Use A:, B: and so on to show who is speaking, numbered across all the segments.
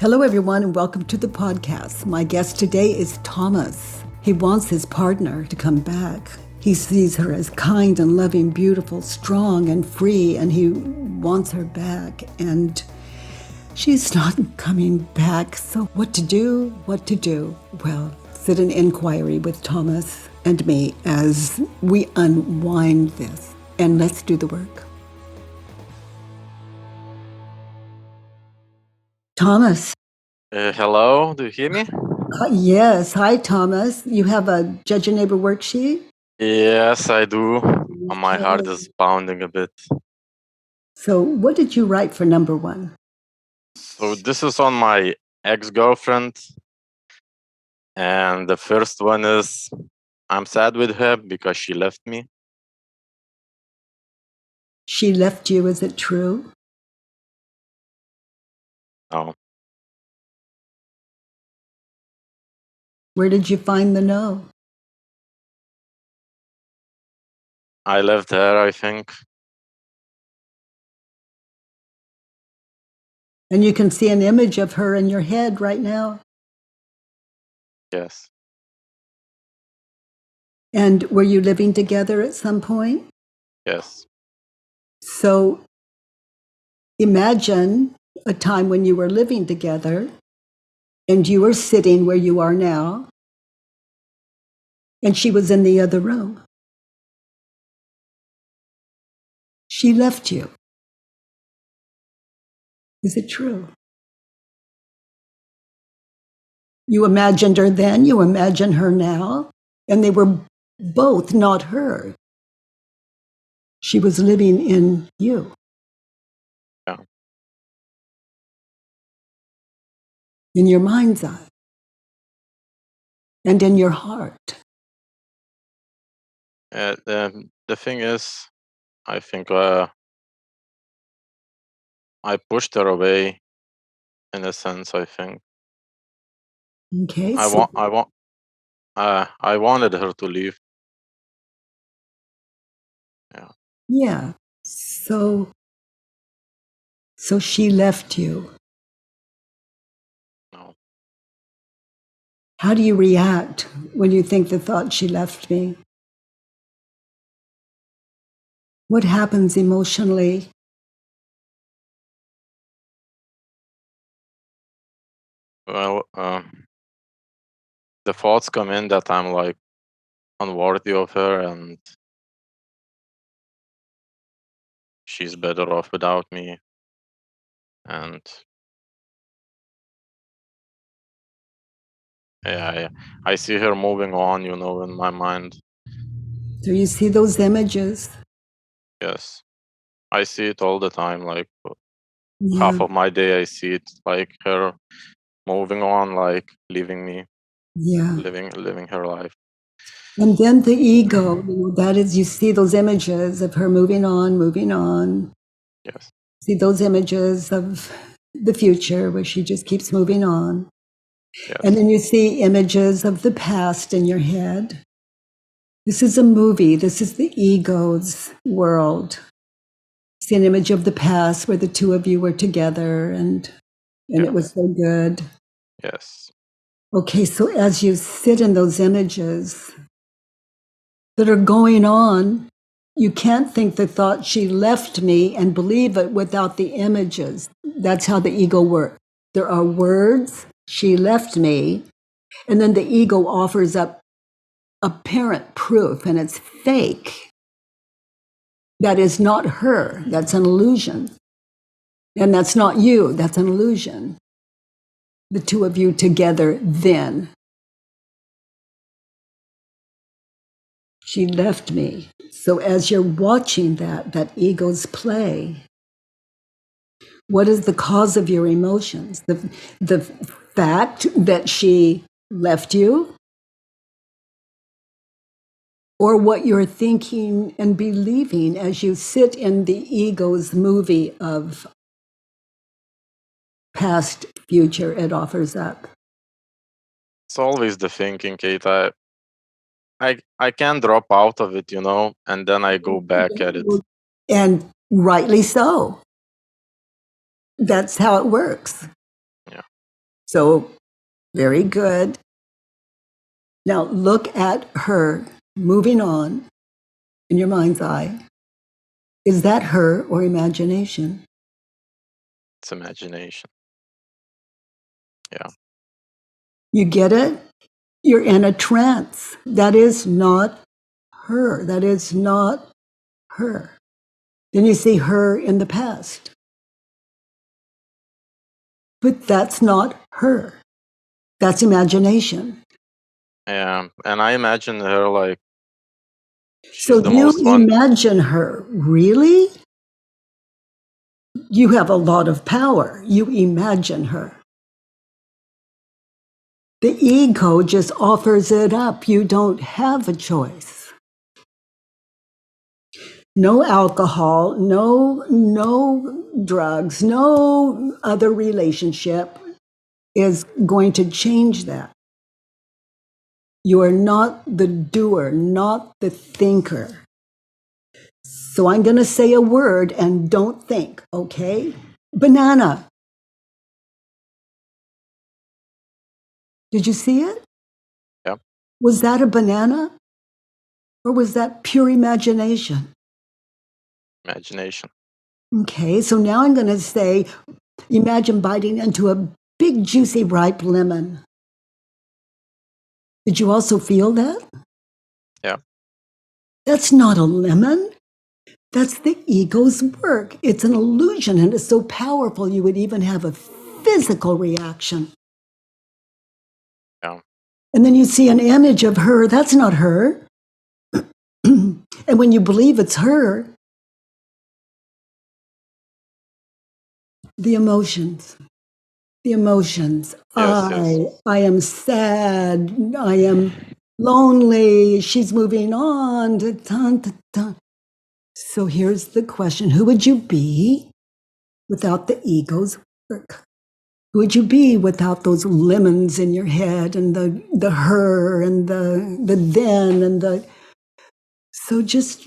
A: Hello, everyone, and welcome to the podcast. My guest today is Thomas. He wants his partner to come back. He sees her as kind and loving, beautiful, strong and free, and he wants her back. And she's not coming back. So what to do? What to do? Well, sit in inquiry with Thomas and me as we unwind this. And let's do the work. Thomas.
B: Hello, do you hear me?
A: Yes. Hi, Thomas. You have a Judge a Neighbor worksheet?
B: Yes, I do. My heart is pounding a bit.
A: So what did you write for number one?
B: So this is on my ex-girlfriend. And the first one is, I'm sad with her because she left me.
A: She left you, is it true?
B: No.
A: Where did you find the no?
B: I left her, I think.
A: And you can see an image of her in your head right now.
B: Yes.
A: And were you living together at some point?
B: Yes.
A: So imagine a time when you were living together and you were sitting where you are now and she was in the other room. She left you. Is it true? You imagined her then, you imagine her now, and they were both not her. She was living in you.
B: Yeah.
A: In your mind's eye and in your heart.
B: The thing is, I think I pushed her away, in a sense, I think.
A: Okay.
B: I wanted her to leave. Yeah.
A: Yeah. So she left you.
B: No.
A: How do you react when you think the thought, she left me? What happens emotionally?
B: Well, the thoughts come in that I'm like unworthy of her and she's better off without me. And yeah, I see her moving on, in my mind.
A: Do you see those images?
B: Yes. I see it all the time. Like
A: Yeah.
B: half of my day, I see it like her moving on, like leaving me.
A: Yeah.
B: Living her life.
A: And then the ego, that is, you see those images of her moving on.
B: Yes.
A: See those images of the future where she just keeps moving on.
B: Yes.
A: And then you see images of the past in your head. This is a movie. This is the ego's world. See an image of the past where the two of you were together and it was so good.
B: Yes.
A: Okay, so as you sit in those images that are going on, you can't think the thought, she left me, and believe it without the images. That's how the ego works. There are words, she left me, and then the ego offers up apparent proof, and it's fake. That is not her. That's an illusion. And that's not you. That's an illusion. The two of you together then. She left me. So as you're watching that ego's play, what is the cause of your emotions? The fact that she left you? Or what you're thinking and believing as you sit in the ego's movie of past, future it offers up?
B: It's always the thinking, Kate. I can't drop out of it, and then I go back at it.
A: And rightly so. That's how it works.
B: Yeah.
A: So, very good. Now look at her moving on in your mind's eye. Is that her or imagination?
B: It's imagination. Yeah.
A: You get it? You're in a trance. That is not her. That is not her. Then you see her in the past. But that's not her. That's imagination.
B: Yeah. And I imagine her like
A: So
B: she's the
A: you
B: most fun.
A: imagine her. Really? You have a lot of power. You imagine her. The ego just offers it up. You don't have a choice. No alcohol, no drugs, no other relationship is going to change that. You are not the doer, not the thinker. So I'm going to say a word and don't think, okay? Banana. Did you see it?
B: Yeah.
A: Was that a banana? Or was that pure imagination?
B: Imagination.
A: Okay, so now I'm going to say, imagine biting into a big, juicy, ripe lemon. Did you also feel that?
B: Yeah.
A: That's not a lemon. That's the ego's work. It's an illusion and it's so powerful you would even have a physical reaction.
B: Yeah.
A: And then you see an image of her. That's not her. And when you believe it's her, the emotions, the emotions.
B: Yes. Yes.
A: I am sad. I am lonely. She's moving on. So here's the question. Who would you be without the ego's work? Who would you be without those lemons in your head and the her and the then and the... So just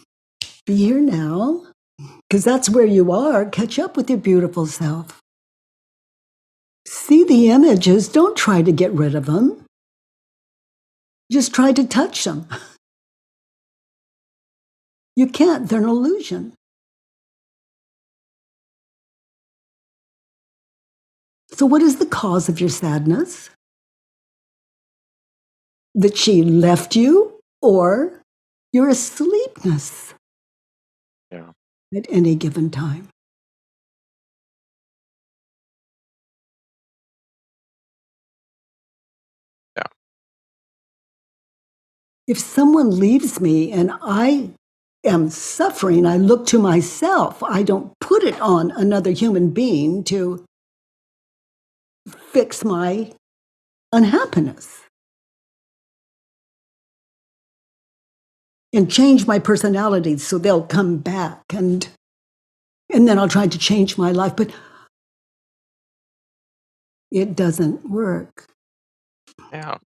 A: be here now, because that's where you are. Catch up with your beautiful self. See the images. Don't try to get rid of them. Just try to touch them. You can't. They're an illusion. So what is the cause of your sadness? That she left you, or your asleepness
B: Yeah.
A: at any given time?
B: Yeah.
A: If someone leaves me and I am suffering, I look to myself. I don't put it on another human being to fix my unhappiness and change my personality so they'll come back, and then I'll try to change my life, but it doesn't work.
B: Yeah. It,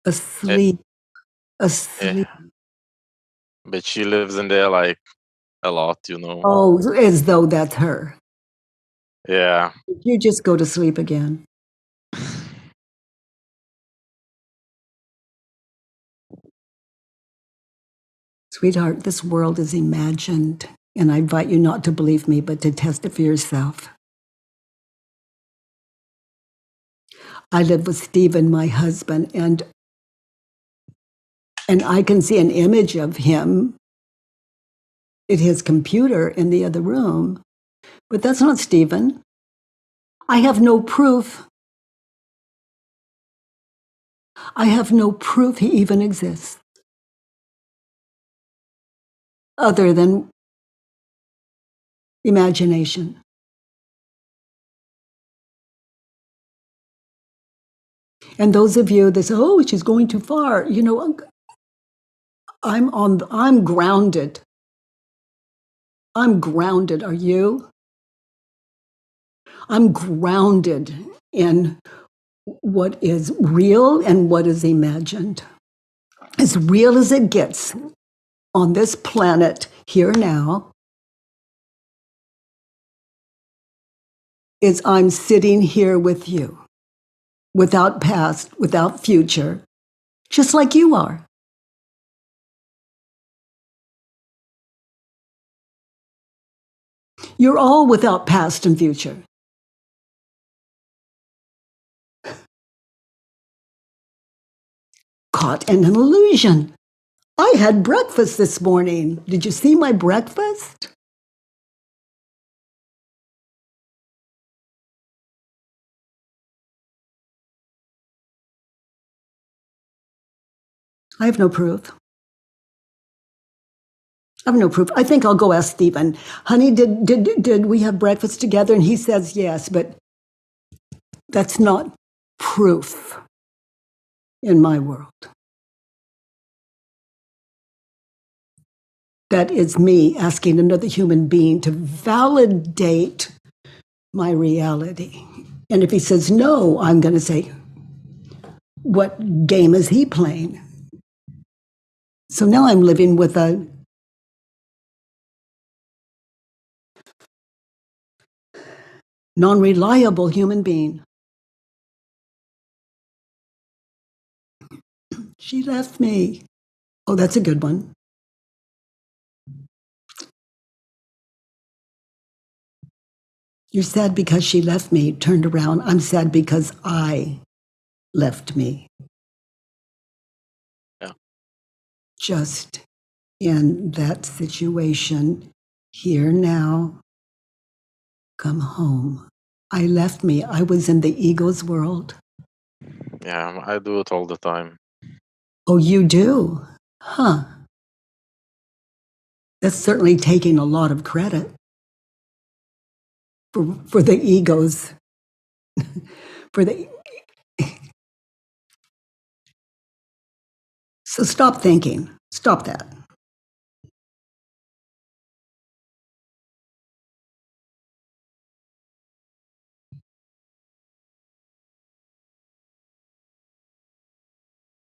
A: Asleep, asleep.
B: yeah. But she lives in there like a lot, you know.
A: Oh, as though that's her.
B: Yeah.
A: You just go to sleep again. Sweetheart, this world is imagined, and I invite you not to believe me, but to test it for yourself. I live with Stephen, my husband, and I can see an image of him at his computer in the other room, but that's not Stephen. I have no proof. I have no proof he even exists, other than imagination. And those of you that say, "Oh, she's going too far," you know, I'm grounded. I'm grounded. Are you? I'm grounded in what is real and what is imagined. As real as it gets on this planet here now. is I'm sitting here with you, without past, without future, just like you are. You're all without past and future. Caught in an illusion. I had breakfast this morning. Did you see my breakfast? I have no proof. I have no proof. I think I'll go ask Stephen. Honey, did we have breakfast together? And he says yes, but that's not proof in my world. That is me asking another human being to validate my reality. And if he says no, I'm going to say, what game is he playing? So now I'm living with a non-reliable human being. She left me. Oh, that's a good one. You're sad because she left me, turned around. I'm sad because I left me.
B: Yeah.
A: Just in that situation, here now, come home. I left me. I was in the ego's world.
B: Yeah, I do it all the time.
A: Oh, you do? Huh. That's certainly taking a lot of credit for the egos, for the. So stop thinking. Stop that.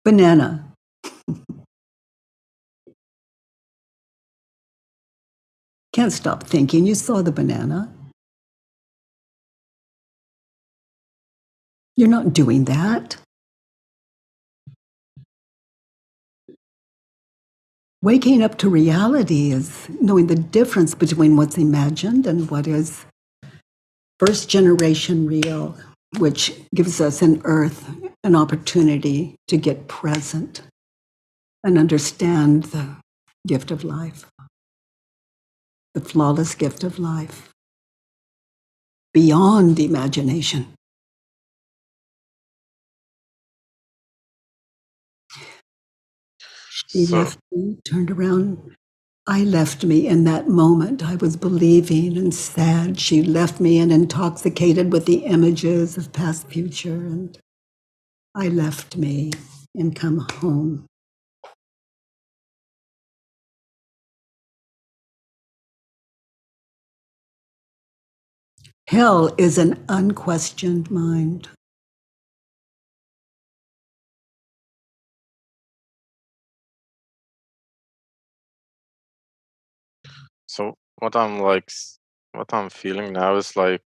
A: Banana. Can't stop thinking. You saw the banana. You're not doing that. Waking up to reality is knowing the difference between what's imagined and what is first generation real, which gives us an earth an opportunity to get present and understand the gift of life, the flawless gift of life, beyond imagination. She
B: So
A: left me, turned around. I left me in that moment. I was believing and sad. She left me and intoxicated with the images of past, future, and I left me and come home. Hell is an unquestioned mind.
B: so what I'm feeling now is like,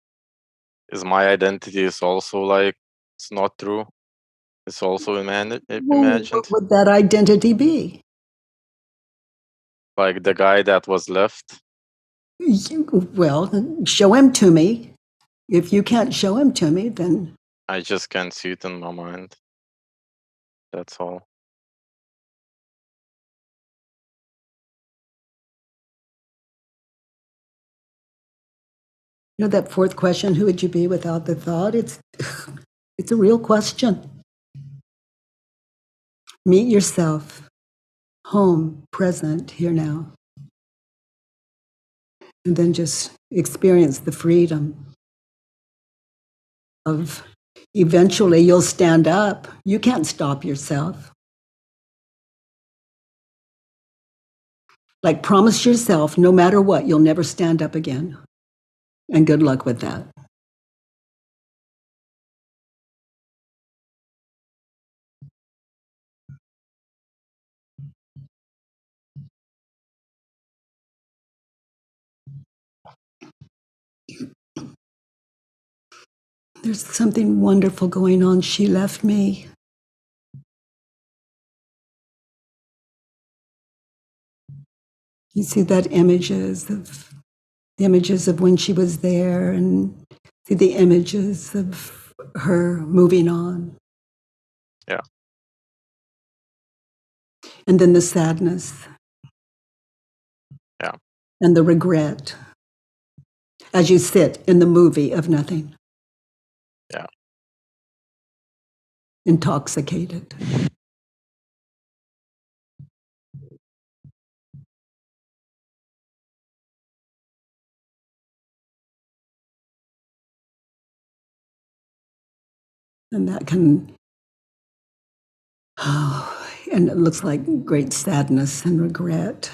B: is my identity is also like, it's not true. It's also
A: Well, what
B: imagined.
A: would that identity be?
B: Like the guy that was left.
A: Well, show him to me. If you can't show him to me, then
B: I just can't see it in my mind. That's all.
A: you know that fourth question, who would you be without the thought? It's a real question. Meet yourself, home, present, here now. And then just experience the freedom of eventually you'll stand up. You can't stop yourself. Like promise yourself, no matter what, you'll never stand up again. And good luck with that. There's something wonderful going on. She left me. You see that images of when she was there, and see the images of her moving on.
B: Yeah.
A: And then the sadness.
B: Yeah.
A: And the regret as you sit in the movie of nothing.
B: Yeah.
A: Intoxicated. And that can, oh, and it looks like great sadness and regret.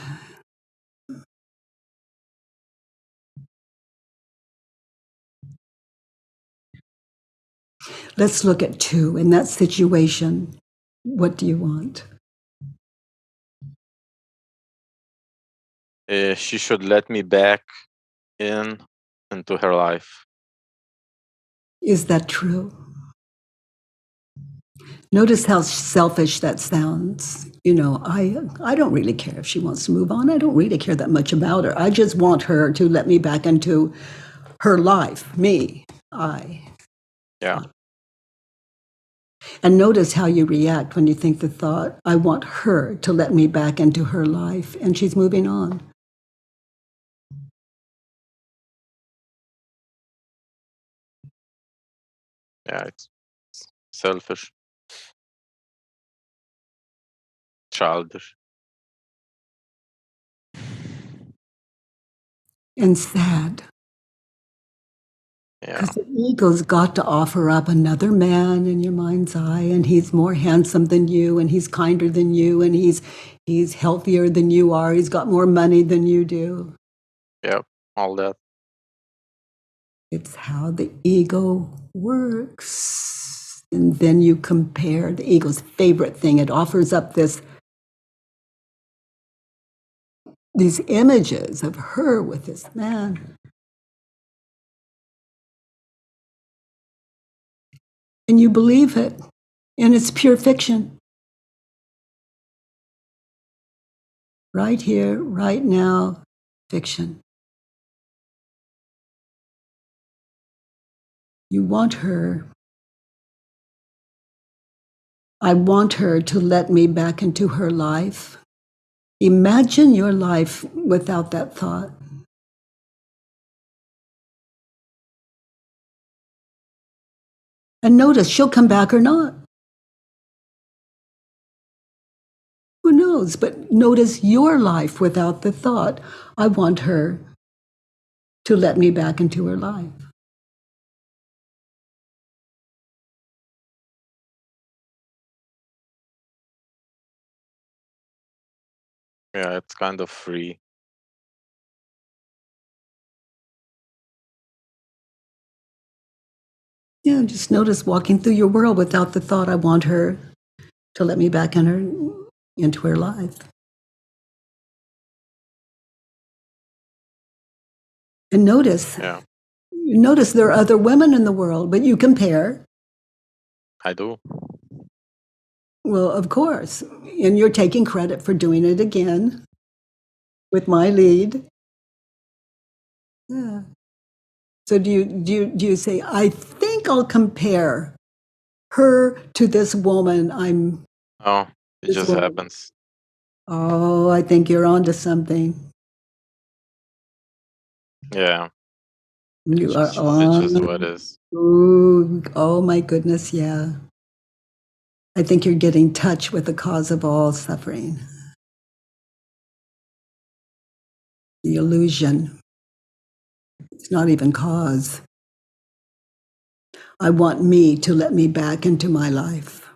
A: Let's look at two. In that situation, what do you want?
B: She should let me back into her life.
A: Is that true? Notice how selfish that sounds. You know, I don't really care if she wants to move on. I don't really care that much about her. I just want her to let me back into her life, me, I.
B: Yeah.
A: And notice how you react when you think the thought, I want her to let me back into her life, and she's moving on.
B: Yeah, it's selfish, childish.
A: And sad.
B: Yeah.
A: Because the ego's got to offer up another man in your mind's eye, and he's more handsome than you, and he's kinder than you, and he's healthier than you are. He's got more money than you do.
B: Yep. All that.
A: It's how the ego works. And then you compare the ego's favorite thing. It offers up these images of her with this man. And you believe it. And it's pure fiction. Right here, right now, fiction. You want her. I want her to let me back into her life. Imagine your life without that thought. And notice she'll come back or not. Who knows? But notice your life without the thought, I want her to let me back into her life.
B: Yeah, it's kind of free.
A: Yeah, just notice walking through your world without the thought, I want her to let me back into her life. And notice there are other women in the world, but you compare.
B: I do.
A: Well, of course. And you're taking credit for doing it again with my lead. Yeah. So do you say, I think I'll compare her to this woman?
B: Oh, it
A: This
B: just
A: woman.
B: happens.
A: Oh, I think you're onto something.
B: Yeah.
A: You are
B: It's just what
A: on.
B: is.
A: Ooh, oh my goodness, yeah. I think you're getting touch with the cause of all suffering, the illusion. It's not even cause. I want me to let me back into my life.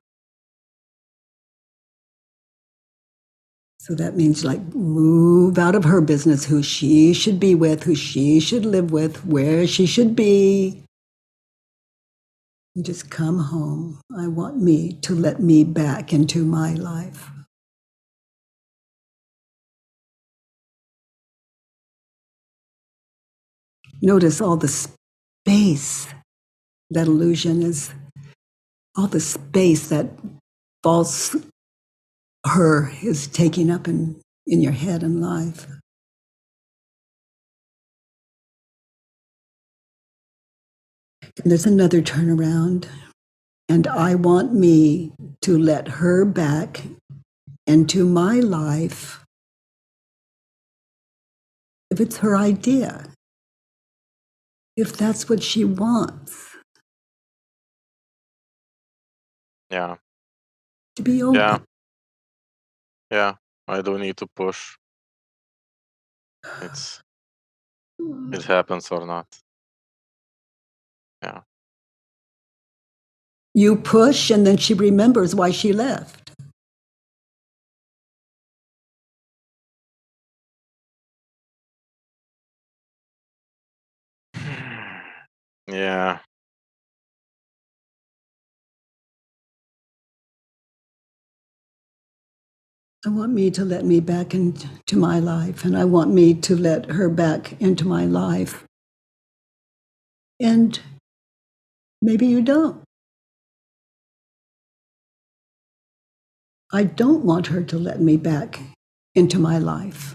A: So that means like move out of her business, who she should be with, who she should live with, where she should be. And just come home. I want me to let me back into my life. Notice all the space That illusion is all the space that false her is taking up in your head and life. And there's another turnaround. And I want me to let her back into my life if it's her idea, if that's what she wants.
B: Yeah.
A: To be open.
B: Yeah. Yeah. I don't need to push. It happens or not. Yeah.
A: You push, and then she remembers why she left.
B: Yeah.
A: I want me to let me back into my life, and I want me to let her back into my life. And maybe you don't. I don't want her to let me back into my life.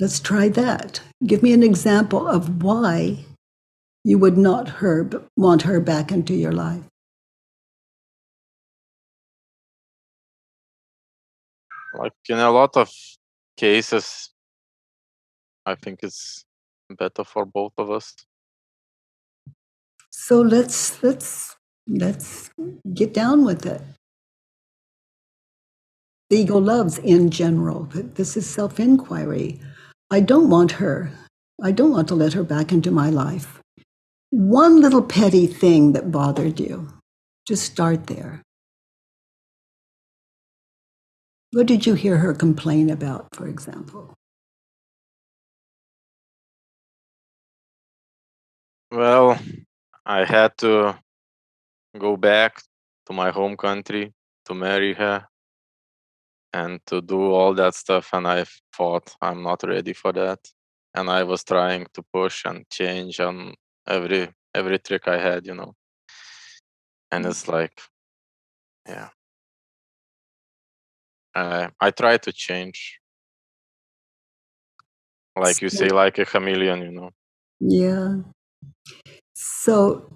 A: Let's try that. Give me an example of why you would not want her back into your life.
B: Like in a lot of cases, I think it's better for both of us.
A: So let's get down with it. The ego loves in general, but this is self-inquiry. I don't want her. I don't want to let her back into my life. One little petty thing that bothered you. Just start there. What did you hear her complain about, for example?
B: Well, I had to go back to my home country to marry her and to do all that stuff, and I thought I'm not ready for that. And I was trying to push and change on every trick I had, And it's like, yeah. I try to change, like you say, like a chameleon.
A: Yeah. So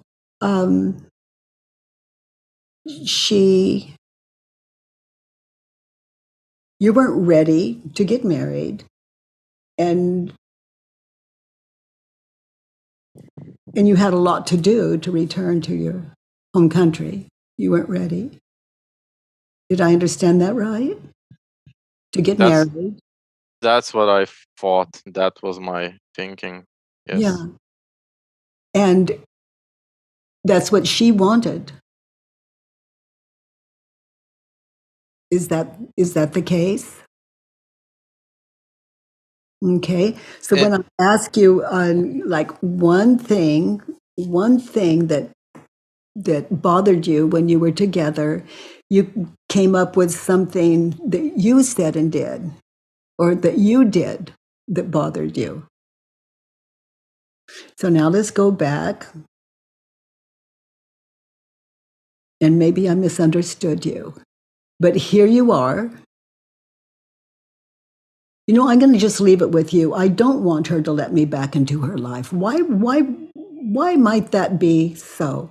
A: you weren't ready to get married, and you had a lot to do to return to your home country. You weren't ready. Did I understand that right? To get
B: That's
A: married?
B: that's what I thought. That was my thinking. Yes.
A: Yeah. And that's what she wanted. Is that the case? Okay. So when I ask you like one thing that bothered you when you were together, you came up with something that you said and did, or that you did that bothered you. So now let's go back. And maybe I misunderstood you. But here you are. I'm going to just leave it with you. I don't want her to let me back into her life. Why might that be so?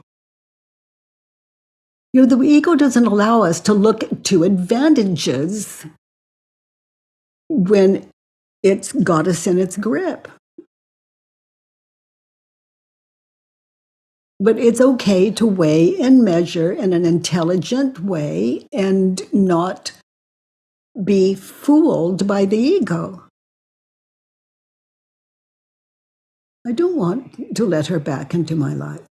A: The ego doesn't allow us to look to advantages when it's got us in its grip. But it's okay to weigh and measure in an intelligent way and not be fooled by the ego. I don't want to let her back into my life.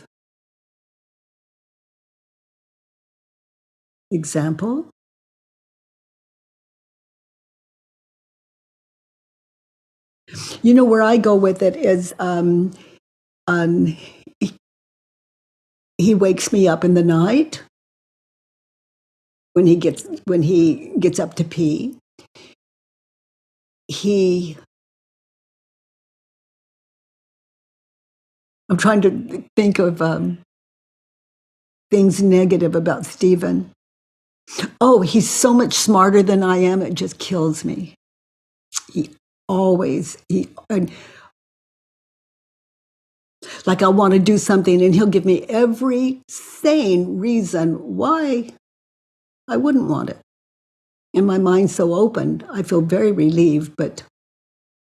A: Example? Where I go with it is he wakes me up in the night when he gets up to pee. He I'm trying to think of things negative about Stephen. Oh, he's so much smarter than I am. It just kills me. He always, like I want to do something and he'll give me every sane reason why I wouldn't want it. And my mind's so open, I feel very relieved, but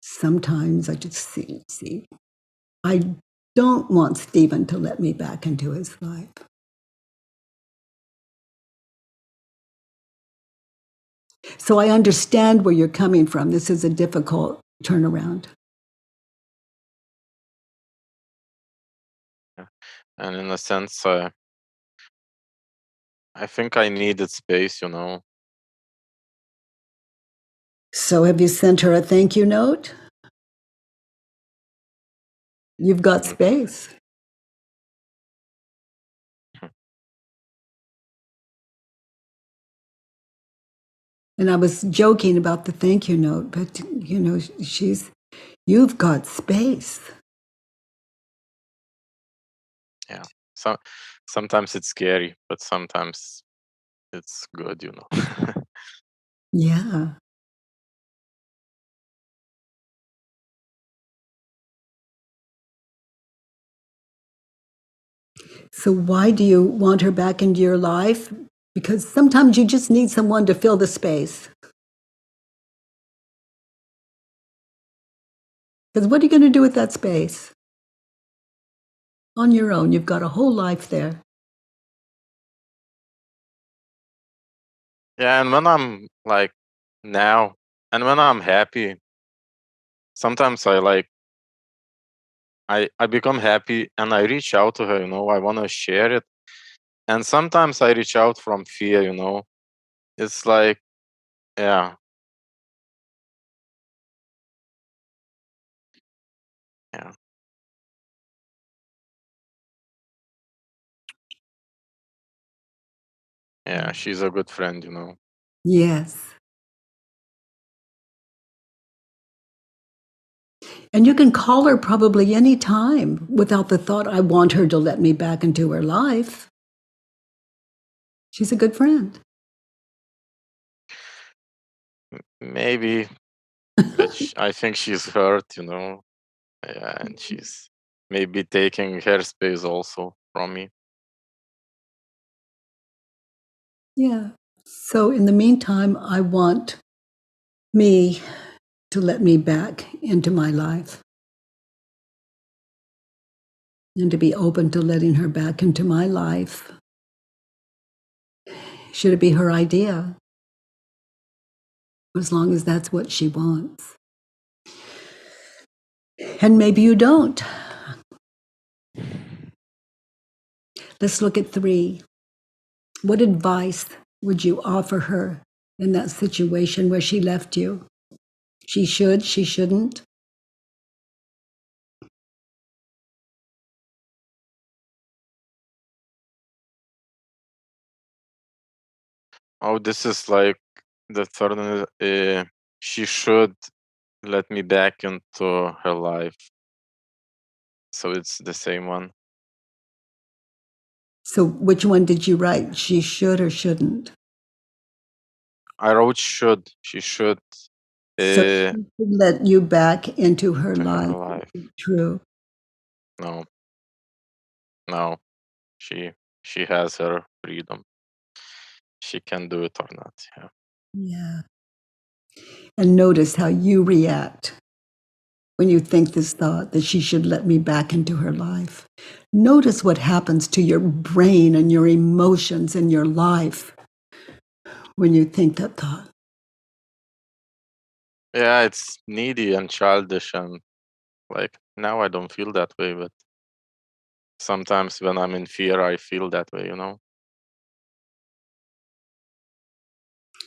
A: sometimes I just see. I don't want Stephen to let me back into his life. So I understand where you're coming from. This is a difficult turnaround.
B: Yeah. And in a sense, I think I needed space, you know.
A: So have you sent her a thank you note? You've got
B: Mm.
A: space. And I was joking about the thank you note, but you've got space.
B: Yeah. So sometimes it's scary, but sometimes it's good, you know.
A: Yeah. So why do you want her back into your life? Because sometimes you just need someone to fill the space. Because what are you going to do with that space? On your own, you've got a whole life there.
B: Yeah, and when I'm like now, and when I'm happy, sometimes I become happy and I reach out to her, you know, I want to share it. And sometimes I reach out from fear, you know. It's like, yeah, yeah, yeah, she's a good friend, you know.
A: Yes. And you can call her probably any time without the thought, I want her to let me back into her life. She's a good friend.
B: Maybe, but I think she's hurt, you know. Yeah, and she's maybe taking her space also from me.
A: Yeah. So in the meantime, I want me to let me back into my life and to be open to letting her back into my life. Should it be her idea? As long as that's what she wants. And maybe you don't. Let's look at 3. What advice would you offer her in that situation where she left you? She should, she shouldn't.
B: Oh, this is like the third one. She should let me back into her life. So it's the same one.
A: So which one did you write? She should or shouldn't?
B: I wrote should. She should
A: So she
B: uh,
A: should let you back into her
B: to her
A: life.
B: life.
A: True.
B: No, no. She she has her freedom. She can do it or not. Yeah.
A: Yeah. And notice how you react when you think this thought that she should let me back into her life. Notice what happens to your brain and your emotions and your life when you think that thought.
B: Yeah, it's needy and childish and like now I don't feel that way, but sometimes when I'm in fear I feel that way, you know?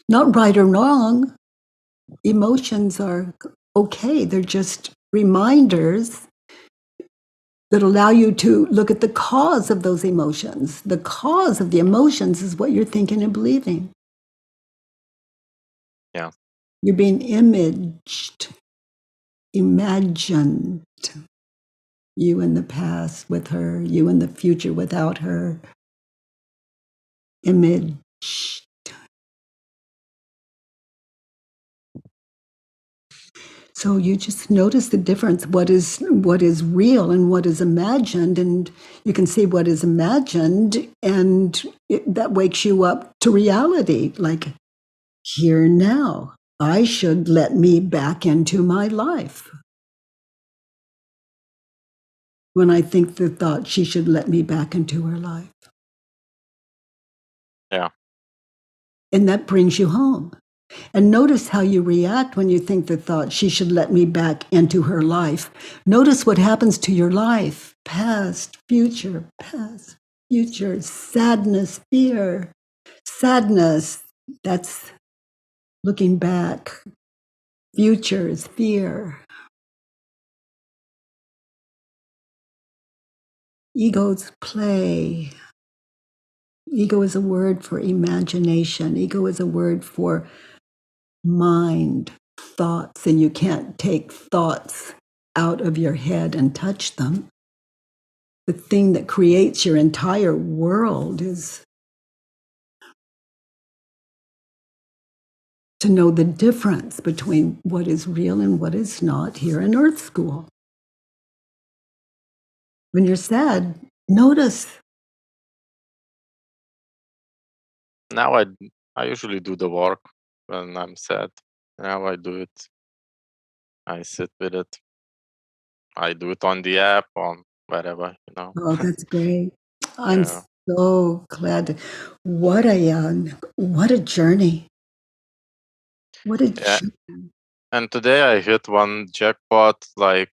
A: Not right or wrong. Emotions are okay. They're just reminders that allow you to look at the cause of those emotions. The cause of the emotions is what you're thinking and believing.
B: Yeah.
A: You're being imaged, imagined. You in the past with her, you in the future without her. Image. So you just notice the difference, what is real and what is imagined, and you can see what is imagined, and that wakes you up to reality, like here now. I should let me back into my life. When I think the thought, she should let me back into her life.
B: Yeah.
A: And that brings you home. And notice how you react when you think the thought, she should let me back into her life. Notice what happens to your life. Past, future, sadness, fear. Sadness, that's looking back. Future is fear. Ego's play. Ego is a word for imagination. Ego is a word for mind, thoughts, and you can't take thoughts out of your head and touch them. The thing that creates your entire world is to know the difference between what is real and what is not here in Earth School. When you're sad, notice.
B: Now I usually do the work when I'm sad. Now I do it. I sit with it. I do it on the app, on wherever, you know.
A: Oh, that's great. I'm
B: Yeah.
A: so glad. What a journey. What a
B: Yeah.
A: journey.
B: And today I hit one jackpot. Like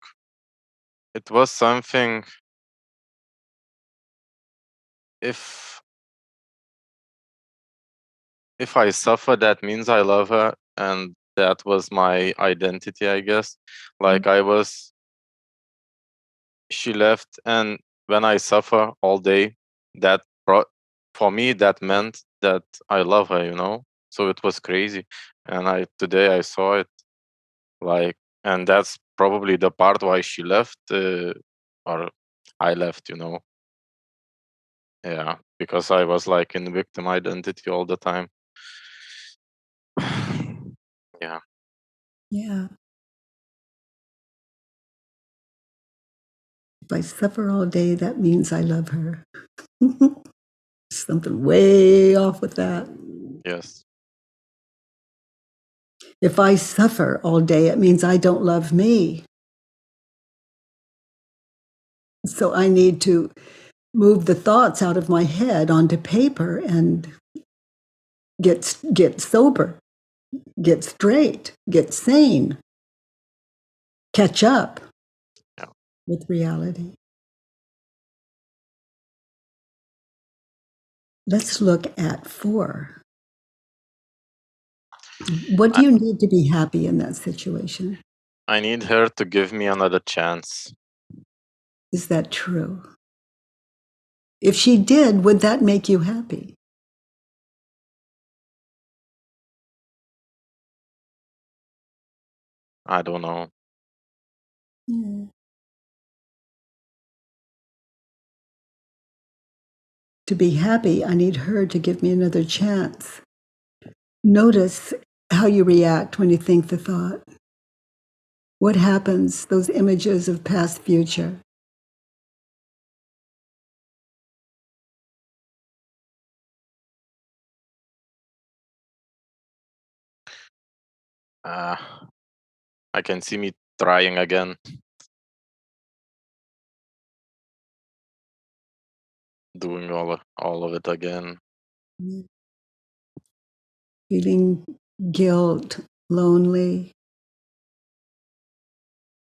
B: it was something. If I suffer, that means I love her, and that was my identity, I guess. Like she left, and when I suffer all day, that for me that meant that I love her, you know. So it was crazy, and today I saw it, like, and that's probably the part why she left, or I left, you know. Yeah, because I was like in victim identity all the time. Yeah.
A: Yeah. If I suffer all day, that means I love her. Something way off with that.
B: Yes.
A: If I suffer all day, it means I don't love me. So I need to move the thoughts out of my head onto paper and get sober, get straight, get sane, catch up
B: Yeah.
A: with reality. Let's look at 4. What do
B: I,
A: you need to be happy in that situation?
B: I need her to give me another chance.
A: Is that true? If she did, would that make you happy?
B: I don't know.
A: Yeah. To be happy, I need her to give me another chance. Notice how you react when you think the thought. What happens, those images of past, future?
B: Uh, I can see me trying again, doing all of it again.
A: Feeling guilt, lonely,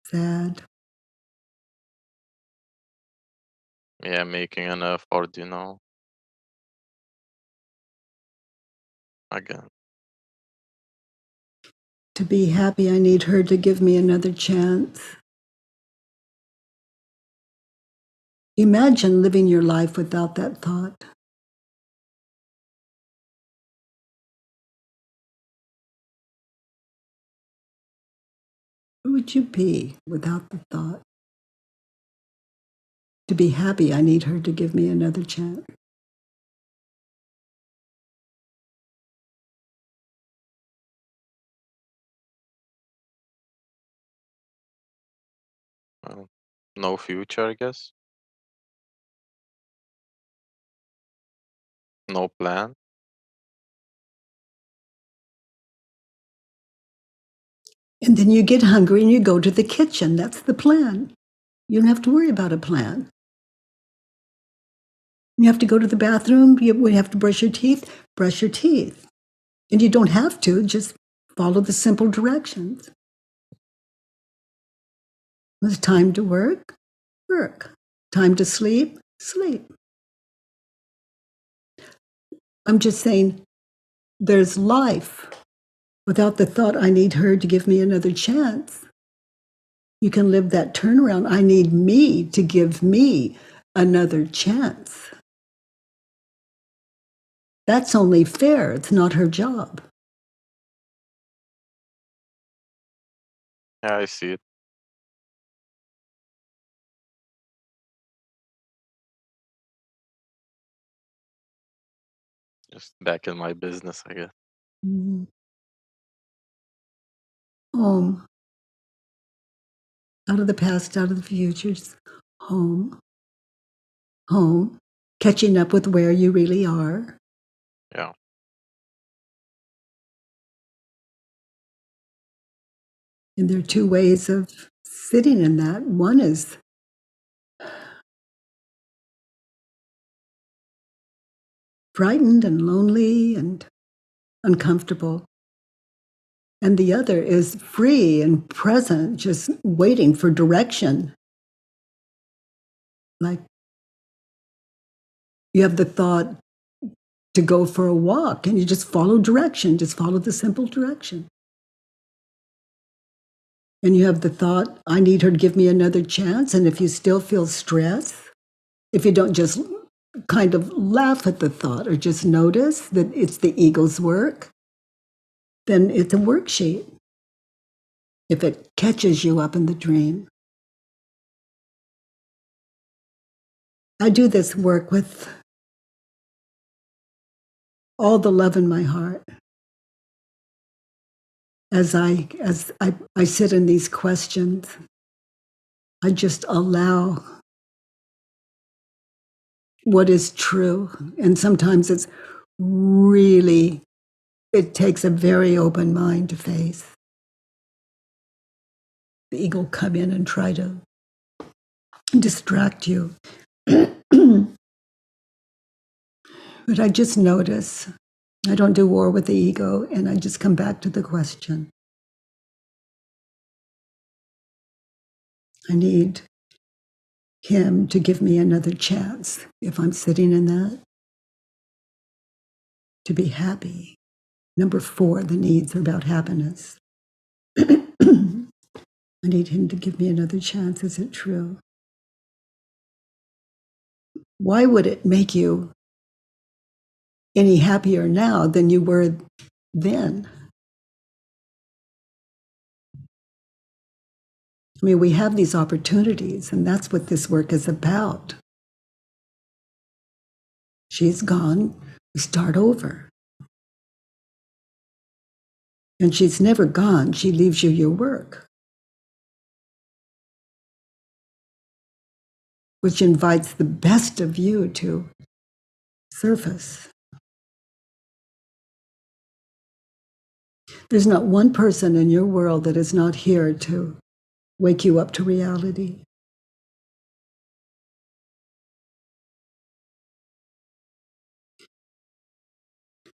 A: sad.
B: Yeah, making an effort, you know, again.
A: To be happy, I need her to give me another chance. Imagine living your life without that thought. Who would you be without the thought? To be happy, I need her to give me another chance.
B: Well, no future, I guess. No plan.
A: And then you get hungry and you go to the kitchen. That's the plan. You don't have to worry about a plan. You have to go to the bathroom. You have to brush your teeth. Brush your teeth. And you don't have to, just follow the simple directions. When it's time to work, work. Time to sleep, sleep. I'm just saying there's life without the thought, I need her to give me another chance. You can live that turnaround. I need me to give me another chance. That's only fair. It's not her job.
B: Yeah, I see it. Just back in my business, I guess.
A: Home. Out of the past, out of the futures. Home. Home. Catching up with where you really are.
B: Yeah.
A: And there are two ways of sitting in that. One is frightened and lonely and uncomfortable. And the other is free and present, just waiting for direction. Like you have the thought to go for a walk and you just follow direction, just follow the simple direction. And you have the thought, I need her to give me another chance. And if you still feel stress, if you don't just kind of laugh at the thought or just notice that it's the ego's work, then it's a worksheet. If it catches you up in the dream. I do this work with all the love in my heart. As I sit in these questions, I just allow what is true. And sometimes it's really, it takes a very open mind to face. The ego will come in and try to distract you. But I just notice, I don't do war with the ego, and I just come back to the question. I need him to give me another chance if I'm sitting in that, to be happy. Number 4, the needs are about happiness. I need him to give me another chance. Is it true? Why would it make you any happier now than you were then? I mean, we have these opportunities, and that's what this work is about. She's gone, we start over. And she's never gone, she leaves you your work, which invites the best of you to surface. There's not one person in your world that is not here to wake you up to reality.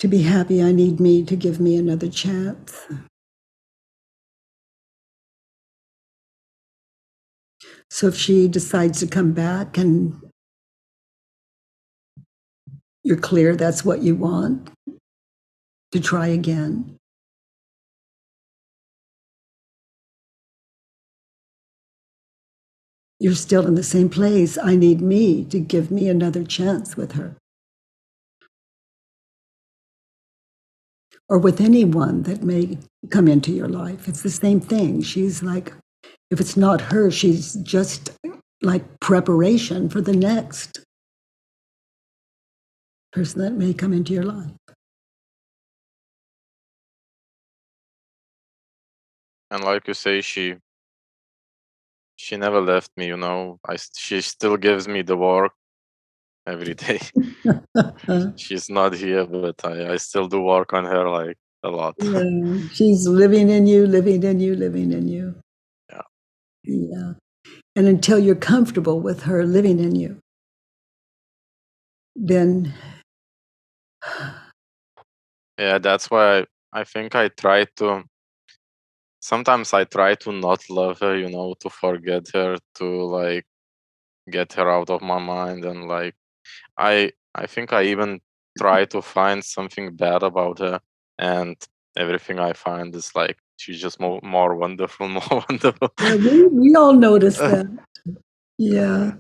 A: To be happy, I need me to give me another chance. So if she decides to come back and you're clear that's what you want, to try again. You're still in the same place. I need me to give me another chance with her. Or with anyone that may come into your life. It's the same thing. She's like, if it's not her, she's just like preparation for the next person that may come into your life.
B: And like you say, she never left me, you know. She still gives me the work every day. She's not here, but I still do work on her like a lot.
A: Yeah, she's living in you, living in you, living in you.
B: Yeah.
A: Yeah. And until you're comfortable with her living in you, then
B: Yeah, that's why I think sometimes I try to not love her, you know, to forget her, to like get her out of my mind, and like I think I even try to find something bad about her, and everything I find is like she's just more wonderful, more wonderful.
A: yeah, we all notice that. Yeah.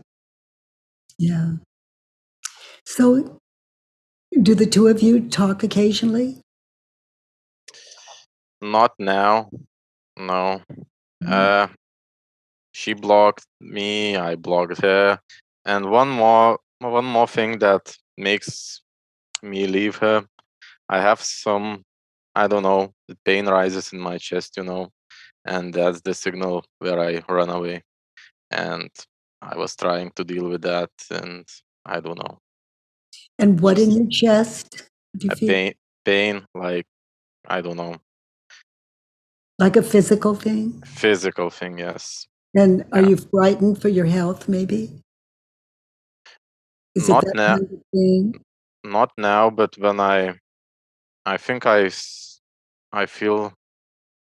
A: Yeah. So do the two of you talk occasionally?
B: Not now, no. Uh, she blocked me, I blocked her, and one more thing that makes me leave her. I have some, I don't know, the pain rises in my chest, you know, and that's the signal where I run away. And I was trying to deal with that, and I don't know,
A: And what in
B: just
A: your chest do you
B: a
A: feel?
B: pain, like I don't know,
A: Like a physical thing?
B: physical thing. Yes,
A: And are
B: yeah,
A: you frightened for your health, maybe? Is it
B: not
A: that
B: now,
A: kind of thing?
B: not now, but when I think I feel,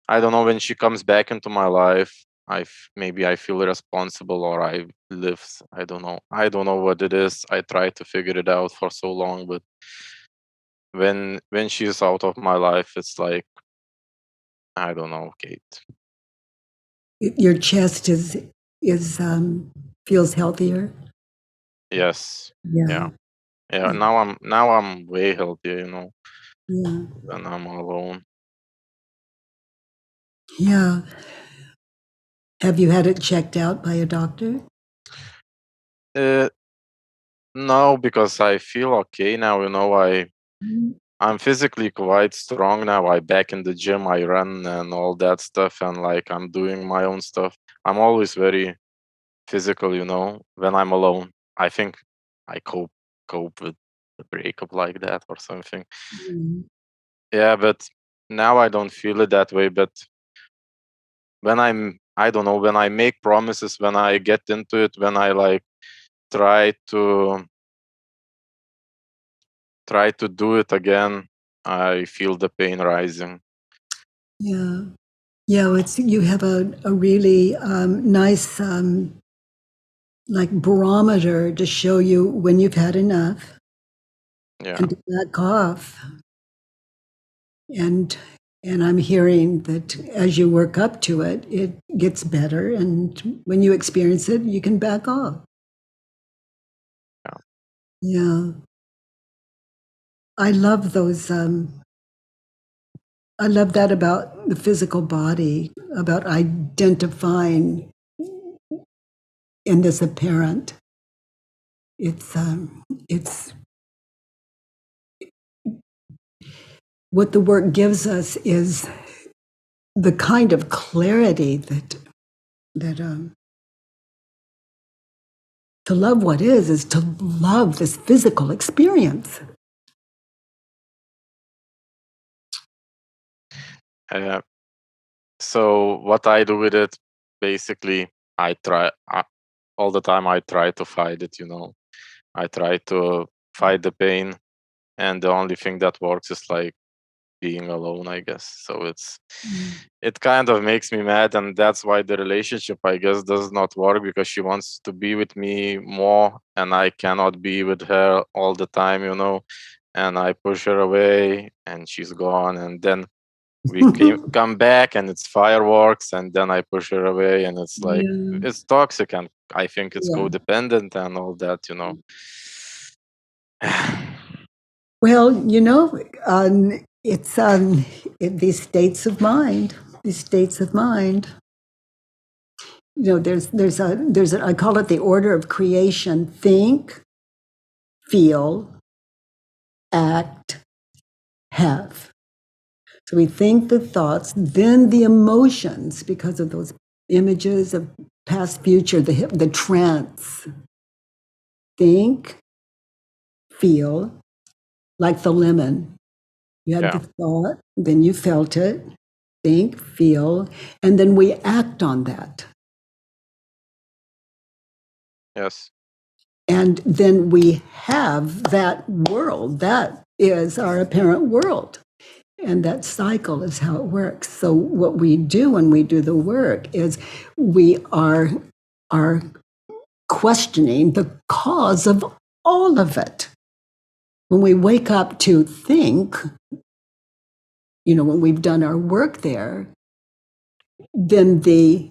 B: I don't know, when she comes back into my life, maybe I feel responsible, or I live. I don't know what it is. I try to figure it out for so long, but when she's out of my life, it's like I don't know, Kate.
A: Your chest is feels healthier?
B: Yes, yeah,
A: Yeah.
B: yeah.
A: Yeah.
B: Now I'm way healthier, you know,
A: Yeah.
B: when I'm alone.
A: Yeah. Have you had it checked out by a doctor?
B: Uh, no, because I feel okay now. You know,
A: Mhm.
B: I'm physically quite strong now. I back in the gym, I run and all that stuff, and like I'm doing my own stuff. I'm always very physical, you know, when I'm alone. I think I cope with a breakup like that or something.
A: Mm.
B: Yeah, but now I don't feel it that way. But when I don't know, when I make promises, when I get into it, when I like try to do it again, I feel the pain rising.
A: Yeah. Yeah, well, it's you have a really nice like barometer to show you when you've had enough
B: Yeah.
A: and to back off. And and I'm hearing that as you work up to it, it gets better. And when you experience it, you can back off.
B: Yeah.
A: Yeah. I love those. I love that about the physical body, about identifying in this apparent. It's what the work gives us is the kind of clarity that to love what is to love this physical experience.
B: Uh, so what I do with it, basically, all the time. I try to fight it. You know, I try to fight the pain, and the only thing that works is like being alone, I guess. So
A: Mm.
B: it kind of makes me mad, and that's why the relationship, I guess, does not work, because she wants to be with me more, and I cannot be with her all the time, you know. And I push her away, and she's gone, and then come back, and it's fireworks, and then I push her away, and it's like
A: Yeah,
B: it's toxic, and I think it's
A: yeah.
B: codependent and all that, you know.
A: Well, it's these states of mind. These states of mind. there's a, I call it the order of creation: think, feel, act, have. So we think the thoughts, then the emotions, because of those images of past, future, the trance. Think, feel, like the lemon. You had the thought, then you felt it, think, feel, and then we act on that.
B: Yes.
A: And then we have that world. That is our apparent world. And that cycle is how it works. So what we do when we do the work is we are questioning the cause of all of it. When we wake up to think, when we've done our work there, then the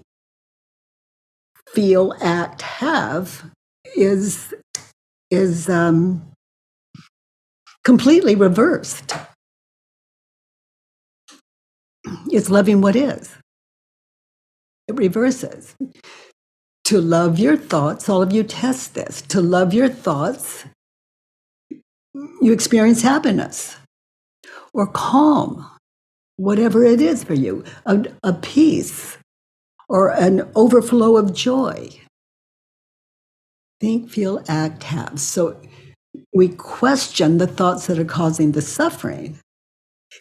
A: feel, act, have is completely reversed. It's loving what is. It reverses. To love your thoughts, all of you test this. To love your thoughts, you experience happiness or calm, whatever it is for you, a peace or an overflow of joy. Think, feel, act, have. So we question the thoughts that are causing the suffering,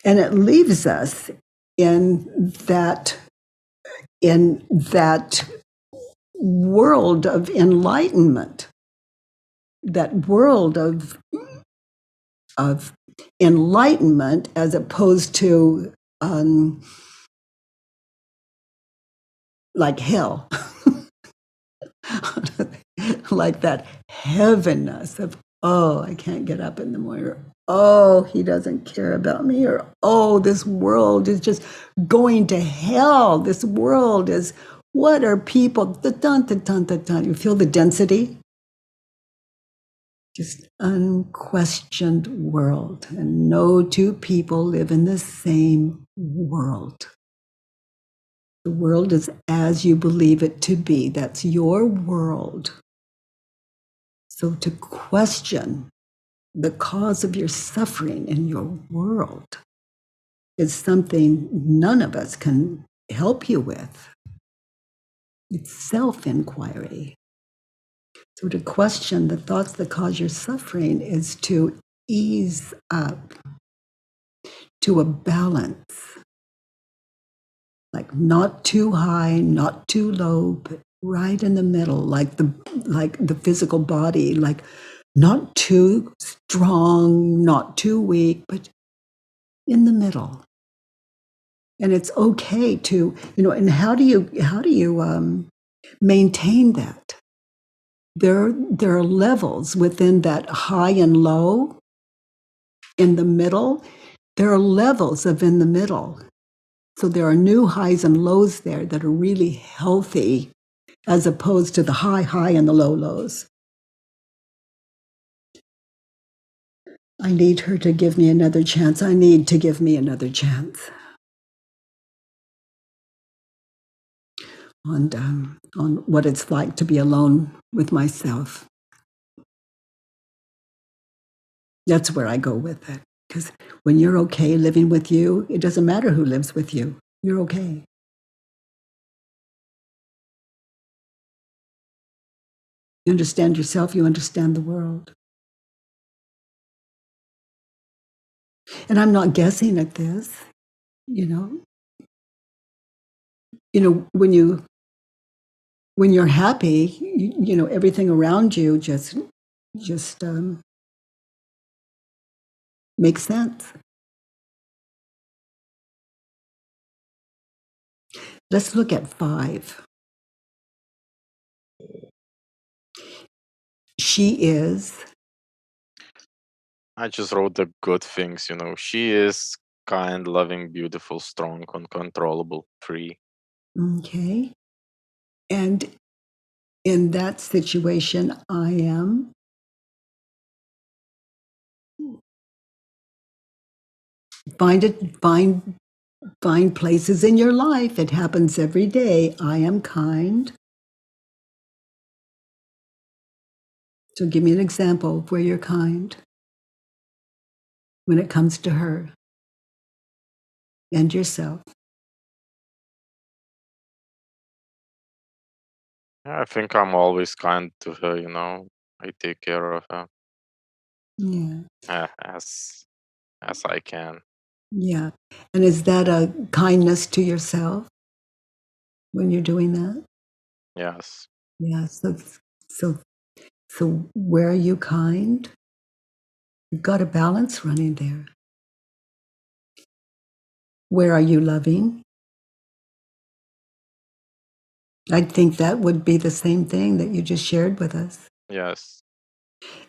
A: and it leaves us in that world of enlightenment, that world of enlightenment, as opposed to like hell. Like that heaviness of, oh, I can't get up in the morning, or oh, he doesn't care about me, or oh, this world is just going to hell. This world is, what are people? You feel the density? Just unquestioned world. And no two people live in the same world. The world is as you believe it to be. That's your world. So to question the cause of your suffering in your world is something none of us can help you with. It's self-inquiry. So to question the thoughts that cause your suffering is to ease up to a balance, like not too high, not too low, but right in the middle, like the physical body, like not too strong, not too weak, but in the middle. And it's okay to, and how do you maintain that? There are levels within that high and low. In the middle, there are levels of in the middle. So there are new highs and lows there that are really healthy, as opposed to the high and the low lows. I need her to give me another chance. I need to give me another chance. On what it's like to be alone with myself. That's where I go with it. Because when you're okay living with you, it doesn't matter who lives with you. You're okay. You understand yourself, you understand the world. And I'm not guessing at this, when you're happy, everything around you just makes sense. Let's look at 5. She is.
B: I just wrote the good things, She is kind, loving, beautiful, strong, uncontrollable, free.
A: Okay. And in that situation, I am. Find places in your life. It happens every day. I am kind. So give me an example of where you're kind when it comes to her and yourself.
B: Yeah, I think I'm always kind to her, you know. I take care of her
A: Yeah.
B: as I can.
A: Yeah. And is that a kindness to yourself when you're doing that?
B: Yes.
A: Yeah. So, so where are you kind? You've got a balance running there. Where are you loving? I think that would be the same thing that you just shared with us.
B: Yes.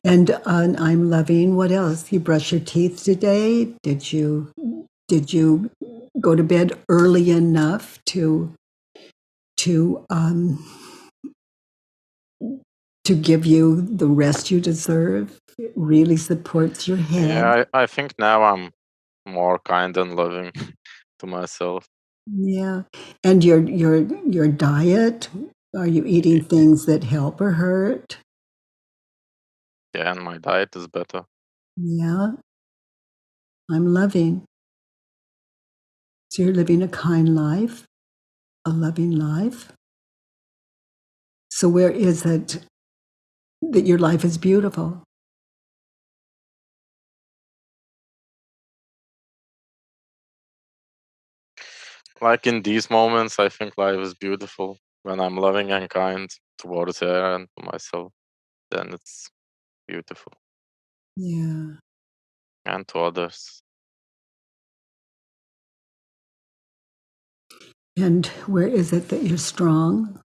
A: And I'm loving. What else? You brush your teeth today? Did you go to bed early enough to to give you the rest you deserve? It really supports your head.
B: Yeah, I think now I'm more kind and loving to myself.
A: Yeah. And your diet? Are you eating things that help or hurt?
B: Yeah, and my diet is better.
A: Yeah. I'm loving. So you're living a kind life, a loving life. So where is it that your life is beautiful?
B: Like in these moments, I think life is beautiful when I'm loving and kind towards her and to myself. Then it's beautiful,
A: Yeah.
B: and to others.
A: And where is it that you're strong?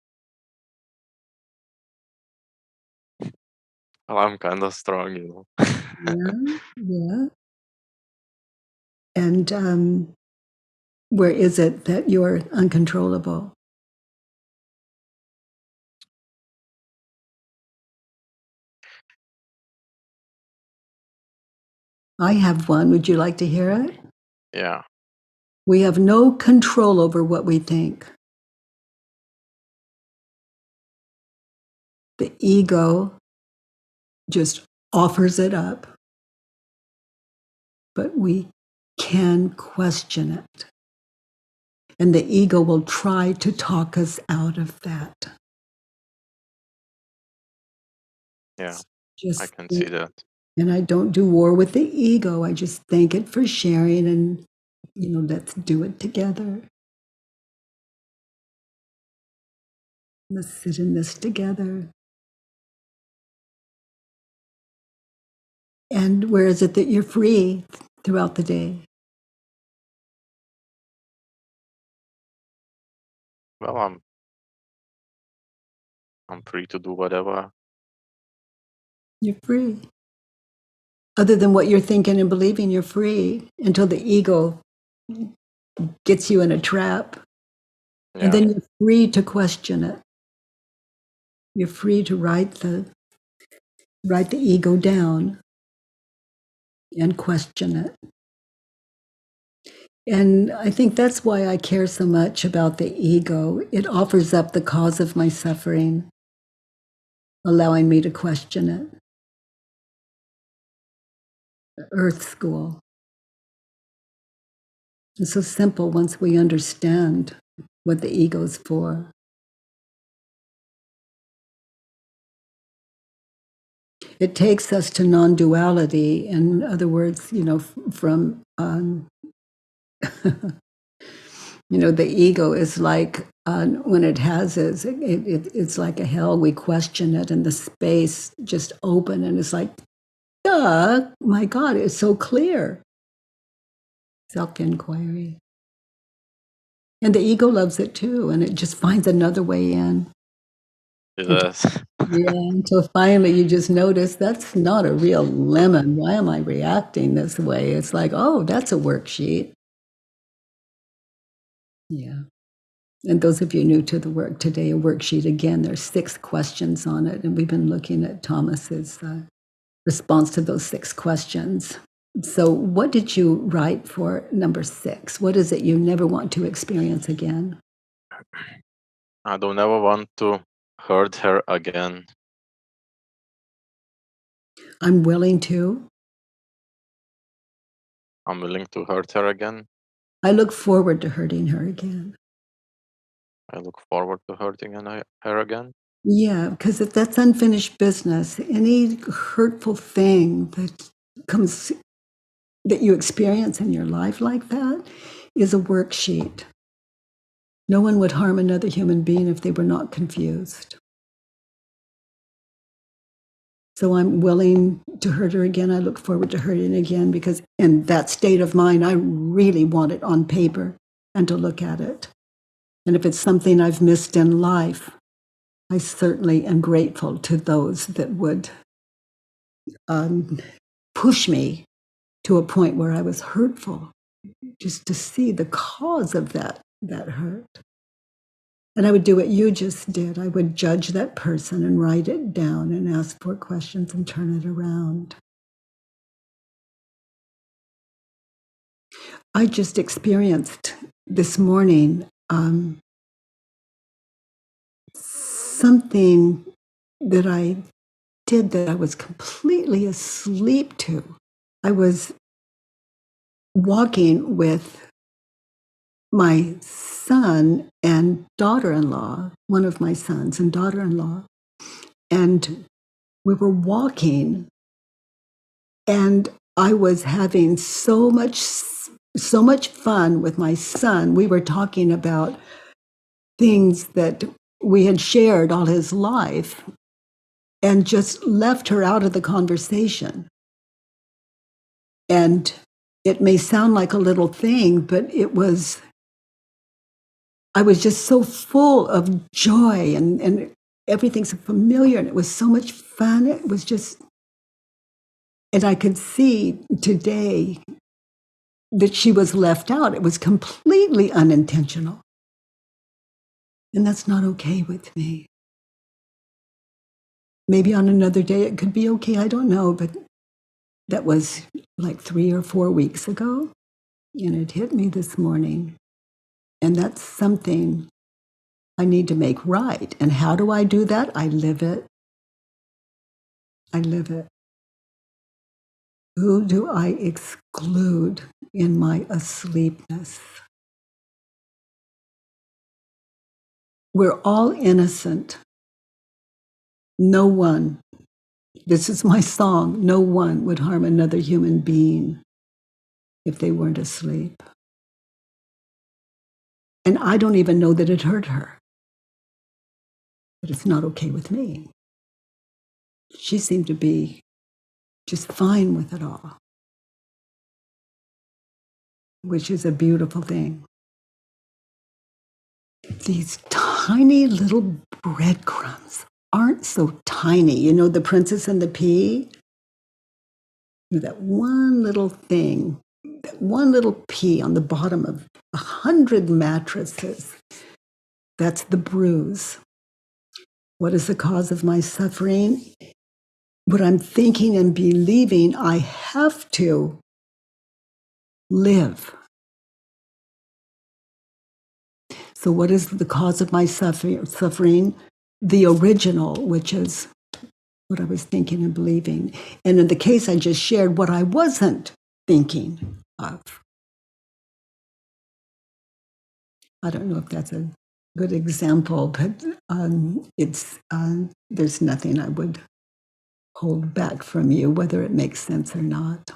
B: Well, I'm kind of strong, you know.
A: Yeah. Yeah. And where is it that you're uncontrollable? I have one. Would you like to hear it?
B: Yeah.
A: We have no control over what we think. The ego just offers it up, but we can question it. And the ego will try to talk us out of that.
B: Yeah, I
A: Just
B: can see
A: think,
B: that.
A: and I don't do war with the ego. I just thank it for sharing and, let's do it together. Let's sit in this together. And where is it that you're free throughout the day?
B: Well, I'm free to do whatever.
A: You're free. Other than what you're thinking and believing, you're free until the ego gets you in a trap. And
B: Yeah,
A: then you're free to question it. You're free to write the ego down and question it. And I think that's why I care so much about the ego. It offers up the cause of my suffering, allowing me to question it. Earth school. It's so simple once we understand what the ego's for. It takes us to non-duality. In other words, from the ego is like when it has it's like a hell. We question it, and the space just open, and it's like, duh, my God, it's so clear. Self-inquiry, and the ego loves it too, and it just finds another way in.
B: yes.
A: Yeah, until finally you just notice that's not a real lemon. Why am I reacting this way? It's like, oh, that's a worksheet. Yeah. And those of you new to the work today, a worksheet again, there's 6 questions on it. And we've been looking at Thomas's response to those 6 questions. So, what did you write for number 6? What is it you never want to experience again?
B: I don't ever want to hurt her again.
A: I'm willing to.
B: I'm willing to hurt her again.
A: I look forward to hurting her again.
B: I look forward to hurting her again.
A: Yeah, because if that's unfinished business, any hurtful thing that you experience in your life like that is a worksheet. No one would harm another human being if they were not confused. So I'm willing to hurt her again. I look forward to hurting again because in that state of mind, I really want it on paper and to look at it. And if it's something I've missed in life, I certainly am grateful to those that would push me to a point where I was hurtful, just to see the cause of that hurt. And I would do what you just did. I would judge that person and write it down and ask for questions and turn it around. I just experienced this morning something that I did that I was completely asleep to. I was walking with my son and daughter-in-law, one of my sons and daughter-in-law, and we were walking, and I was having so much fun with my son. We were talking about things that we had shared all his life and just left her out of the conversation. And it may sound like a little thing, but I was just so full of joy and everything's familiar and it was so much fun. It was just, and I could see today that she was left out. It was completely unintentional. And that's not okay with me. Maybe on another day it could be okay. I don't know, but that was like 3 or 4 weeks ago. And it hit me this morning. And that's something I need to make right. And how do I do that? I live it. I live it. Who do I exclude in my asleepness? We're all innocent. No one, this is my song, no one would harm another human being if they weren't asleep. And I don't even know that it hurt her. But it's not okay with me. She seemed to be just fine with it all, which is a beautiful thing. These tiny little breadcrumbs aren't so tiny. You know, the Princess and the Pea? That one little thing, that one little pea on the bottom of 100 mattresses, that's the bruise. What is the cause of my suffering? What I'm thinking and believing I have to live. So what is the cause of my suffering? The original, which is what I was thinking and believing. And in the case I just shared, what I wasn't thinking of. I don't know if that's a good example, but there's nothing I would hold back from you, whether it makes sense or not.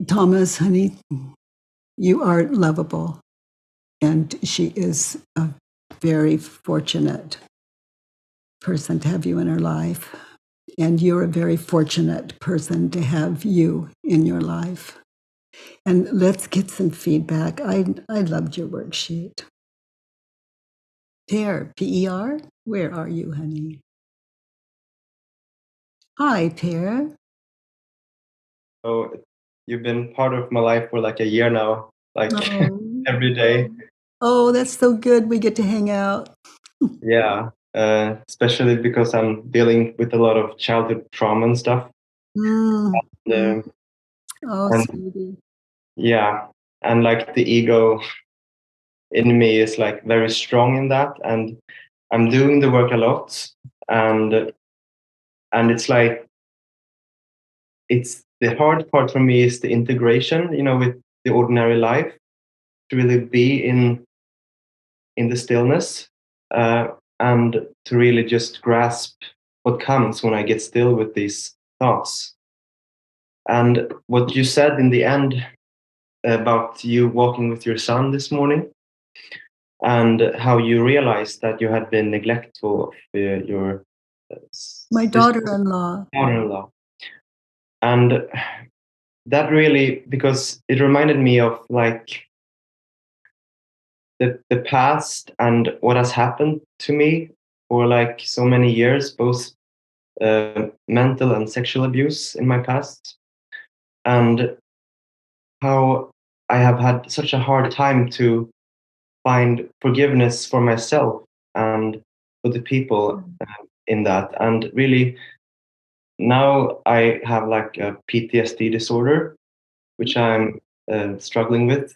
A: Thomas, honey, you are lovable. And she is a very fortunate person to have you in her life. And you're a very fortunate person to have you in your life. And let's get some feedback. I loved your worksheet. Per, P-E-R, where are you, honey? Hi, Per.
C: So you've been part of my life for like a year now, like
A: Oh,
C: every day.
A: oh, that's so good. We get to hang out.
C: Yeah, especially because I'm dealing with a lot of childhood trauma and stuff.
A: Mm, mm.
C: Um,
A: Oh,
C: and
A: sweetie.
C: yeah, and like the ego in me is like very strong in that, and I'm doing the work a lot, and it's like it's the hard part for me is the integration, with the ordinary life, to really be in the stillness, and to really just grasp what comes when I get still with these thoughts. And what you said in the end about you walking with your son this morning, and how you realized that you had been neglectful of your
A: My
C: sister,
A: daughter-in-law.
C: daughter-in-law. And that really, because it reminded me of like the past and what has happened to me for like so many years, both mental and sexual abuse in my past, and how I have had such a hard time to find forgiveness for myself and for the people in that. And really, now I have like a PTSD disorder, which I'm struggling with.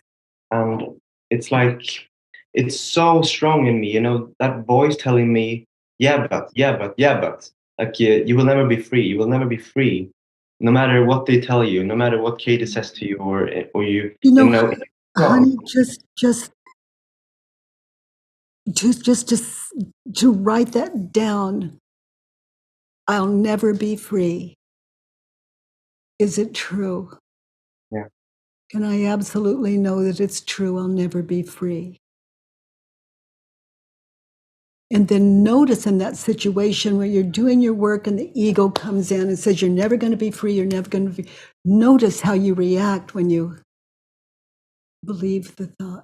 C: And it's like, it's so strong in me, that voice telling me, yeah, but, yeah, but, yeah, but. Like, you will never be free. You will never be free. No matter what they tell you, no matter what Katie says to you, or you,
A: Honey, just to write that down. I'll never be free. Is it true?
C: Yeah.
A: And I absolutely know that it's true. I'll never be free. And then notice in that situation where you're doing your work and the ego comes in and says, you're never going to be free, you're never going to be. Notice how you react when you believe the thought.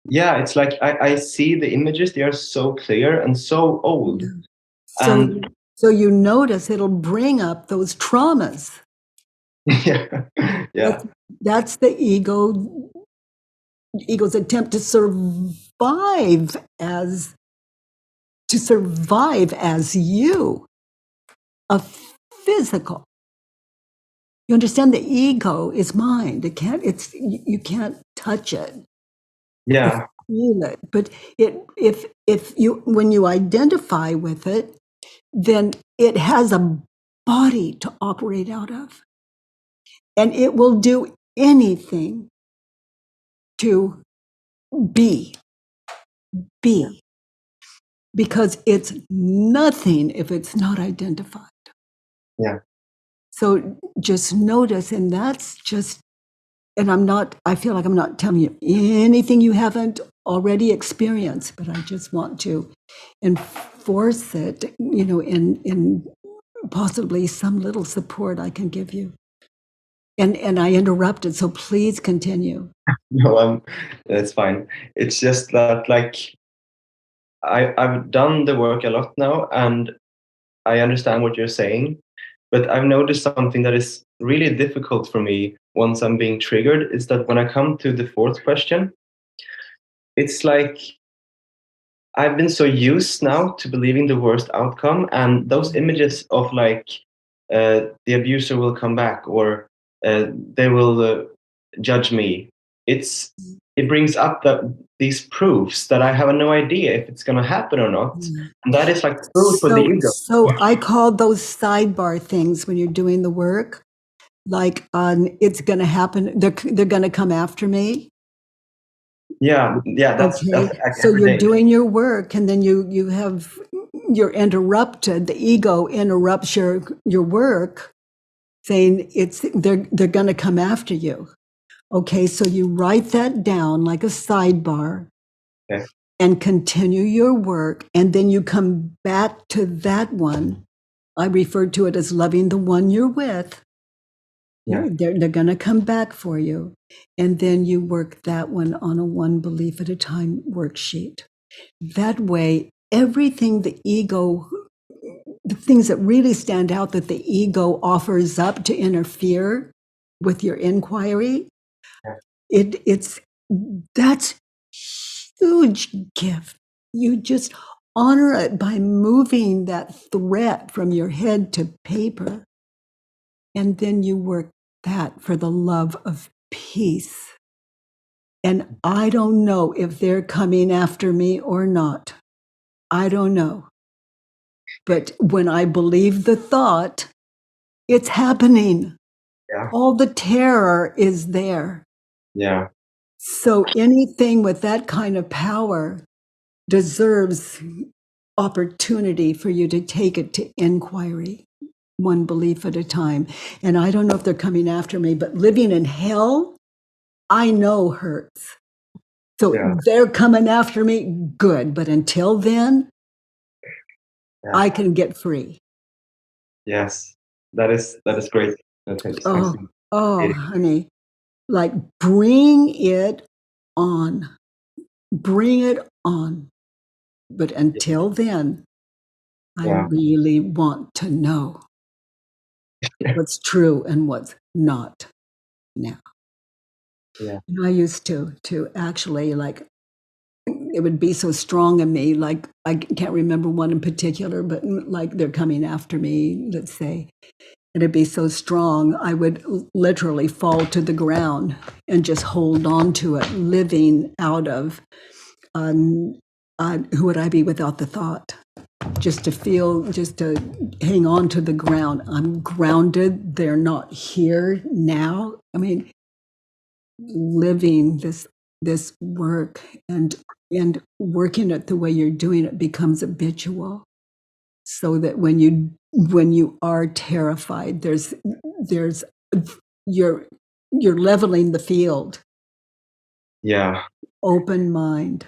C: Yeah, it's like I see the images, they are so clear and so old.
A: Yeah. So you notice it'll bring up those traumas.
C: Yeah.
A: That's the ego's attempt to survive as you, a physical. You understand, the ego is mind. You can't touch it.
C: Yeah.
A: Feel it. But when you identify with it, then it has a body to operate out of. And it will do anything to be. Because it's nothing if it's not identified.
C: Yeah.
A: So just notice, and that's just, and I feel like I'm not telling you anything you haven't already experienced, but I just want to enforce it, in possibly some little support I can give you. And I interrupted, so please continue.
C: No, that's fine. It's just that, like, I've done the work a lot now, and I understand what you're saying, but I've noticed something that is really difficult for me once I'm being triggered, is that when I come to the fourth question, it's like I've been so used now to believing the worst outcome, and those images of like the abuser will come back, or they will judge me. It brings up these proofs that I have no idea if it's going to happen or not, and that is like food for the ego.
A: So I call those sidebar things when you're doing the work, like it's going to happen. They're going to come after me.
C: Yeah. That's like
A: so you're doing your work, and then you're interrupted. The ego interrupts your work, saying they're going to come after you. Okay, so you write that down like a sidebar, and continue your work, and then you come back to that one. I refer to it as loving the one you're with. Yeah. They're going to come back for you. And then you work that one on a one belief at a time worksheet. That way, everything the things that really stand out that the ego offers up to interfere with your inquiry, that's huge gift. You just honor it by moving that threat from your head to paper. And then you work that for the love of peace. And I don't know if they're coming after me or not. I don't know. But when I believe the thought, It's happening.
C: Yeah.
A: All the terror is there.
C: Yeah.
A: So anything with that kind of power deserves opportunity for you to take it to inquiry, one belief at a time. And I don't know if they're coming after me, but living in hell, I know hurts. So
C: Yeah.
A: they're coming after me, good. But until then,
C: Yeah.
A: I can get free.
C: Yes. That is great. Thanks.
A: Oh, honey, like bring it on. Bring it on. But until then, I
C: Yeah.
A: really want to know what's true and what's not now.
C: Yeah.
A: And I used to actually, like, it would be so strong in me, like I can't remember one in particular, but like they're coming after me, let's say, and it'd be so strong, I would literally fall to the ground and just hold on to it, living out of who would I be without the thought? Just to hang on to the ground. I'm grounded. They're not here now. I mean, living this work and working it the way you're doing it becomes habitual, so that when you are terrified, there's you're leveling the field.
C: Yeah.
A: Open mind.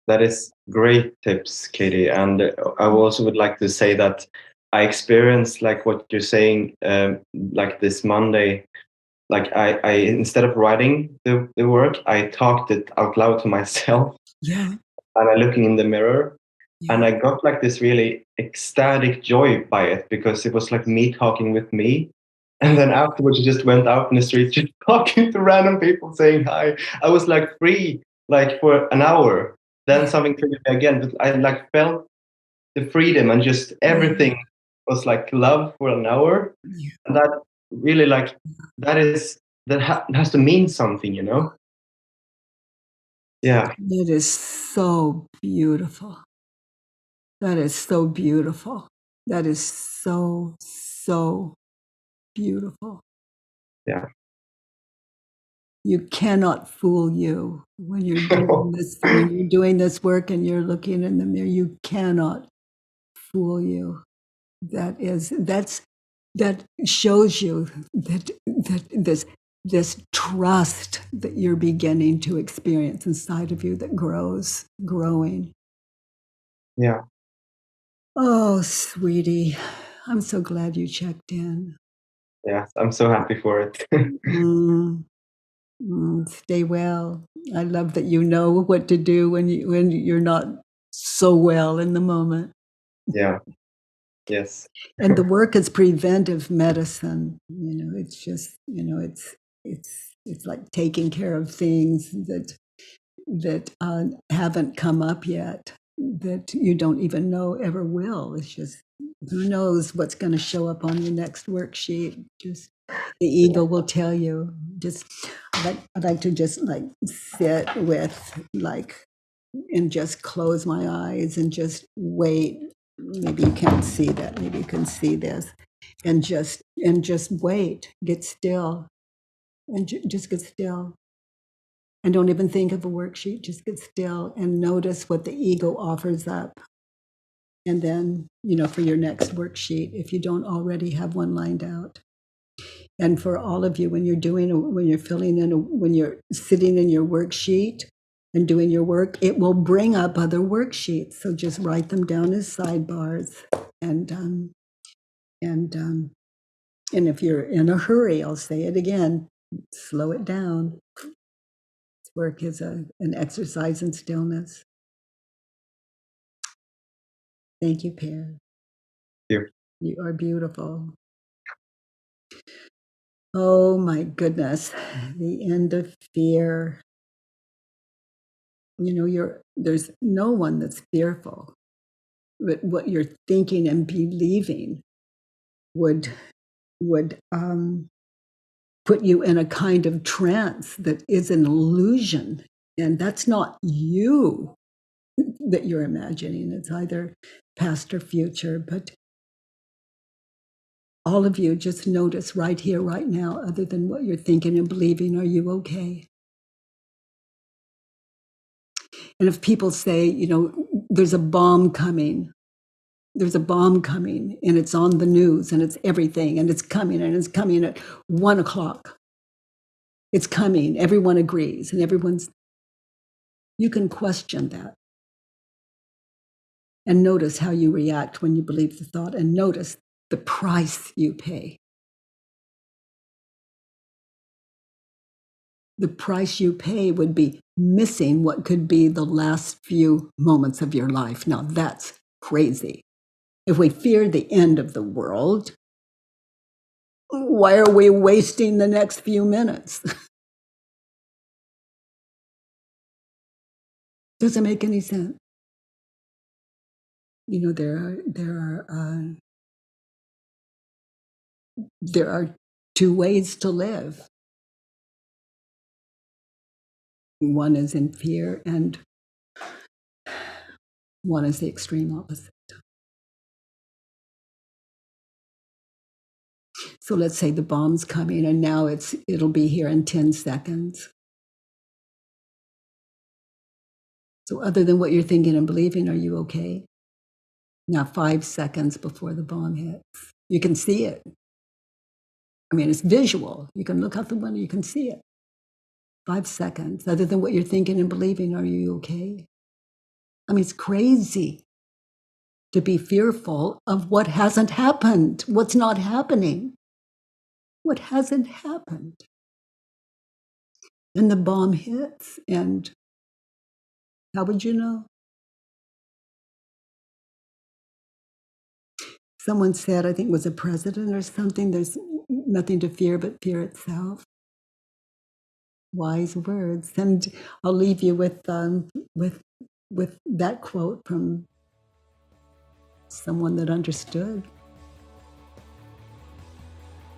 C: That is great tips, Katie. And I also would like to say that I experienced like what you're saying, like this Monday. Like I instead of writing the work, I talked it out loud to myself.
A: Yeah.
C: And I looking in the mirror,
A: Yeah.
C: and I got like this really ecstatic joy by it, because it was like me talking with me. And then afterwards, I just went out in the street, just talking to random people, saying hi. I was like free, like for an hour. Then something triggered me again, but I like felt the freedom, and just everything was like love for an hour.
A: Yeah.
C: And that really like that has to mean something, you know? Yeah.
A: It is so beautiful. That is so beautiful. That is so, so beautiful.
C: Yeah.
A: You cannot fool you when you're doing this. When you're doing this work and you're looking in the mirror, you cannot fool you. That shows you that this trust that you're beginning to experience inside of you, that growing.
C: Yeah.
A: Oh, sweetie, I'm so glad you checked in.
C: Yeah. I'm so happy for it.
A: Stay well. I love that you know what to do when you're not so well in the moment.
C: Yeah. Yes.
A: And the work is preventive medicine. It's just, it's like taking care of things that haven't come up yet, that you don't even know ever will. It's just, who knows what's going to show up on your next worksheet. Just the ego will tell you. Just I'd like to just like sit with like and just close my eyes and just wait. Maybe you can't see that. Maybe you can see this, and just wait. Get still, and just get still. And don't even think of a worksheet. Just get still and notice what the ego offers up. And then, for your next worksheet, if you don't already have one lined out. And for all of you, when you're when you're sitting in your worksheet and doing your work, it will bring up other worksheets. So just write them down as sidebars. And if you're in a hurry, I'll say it again, slow it down. This work is an exercise in stillness. Thank you, Per.
C: Thank you.
A: You are beautiful. Oh my goodness, the end of fear. There's no one that's fearful, but what you're thinking and believing would put you in a kind of trance that is an illusion, and that's not you that you're imagining. It's either past or future, but all of you, just notice right here, right now, other than what you're thinking and believing, are you okay? And if people say, you know, there's a bomb coming, and it's on the news and it's everything and it's coming at 1 o'clock. It's coming, everyone agrees and you can question that. And notice how you react when you believe the thought, and notice the price you pay. The price you pay would be missing what could be the last few moments of your life. Now that's crazy. If we fear the end of the world, why are we wasting the next few minutes? Doesn't make any sense. You know, there are two ways to live. One is in fear, and one is the extreme opposite. So let's say the bomb's coming, and now it'll be here in 10 seconds. So other than what you're thinking and believing, are you okay? Now 5 seconds before the bomb hits. You can see it. I mean, it's visual. You can look out the window, you can see it. 5 seconds. Other than what you're thinking and believing, are you okay? I mean, it's crazy to be fearful of what hasn't happened, what's not happening, what hasn't happened. And the bomb hits, and how would you know? Someone said, I think it was a president or something, there's nothing to fear but fear itself. Wise words. And I'll leave you with that quote from someone that understood.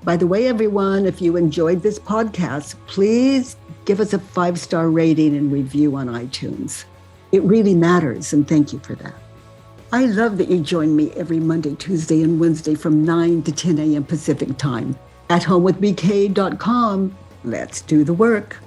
A: By the way, everyone, if you enjoyed this podcast, please give us a 5-star rating and review on iTunes. It really matters, and thank you for that. I love that you join me every Monday, Tuesday, and Wednesday from 9 to 10 a.m. Pacific time at homewithbk.com. Let's do the work.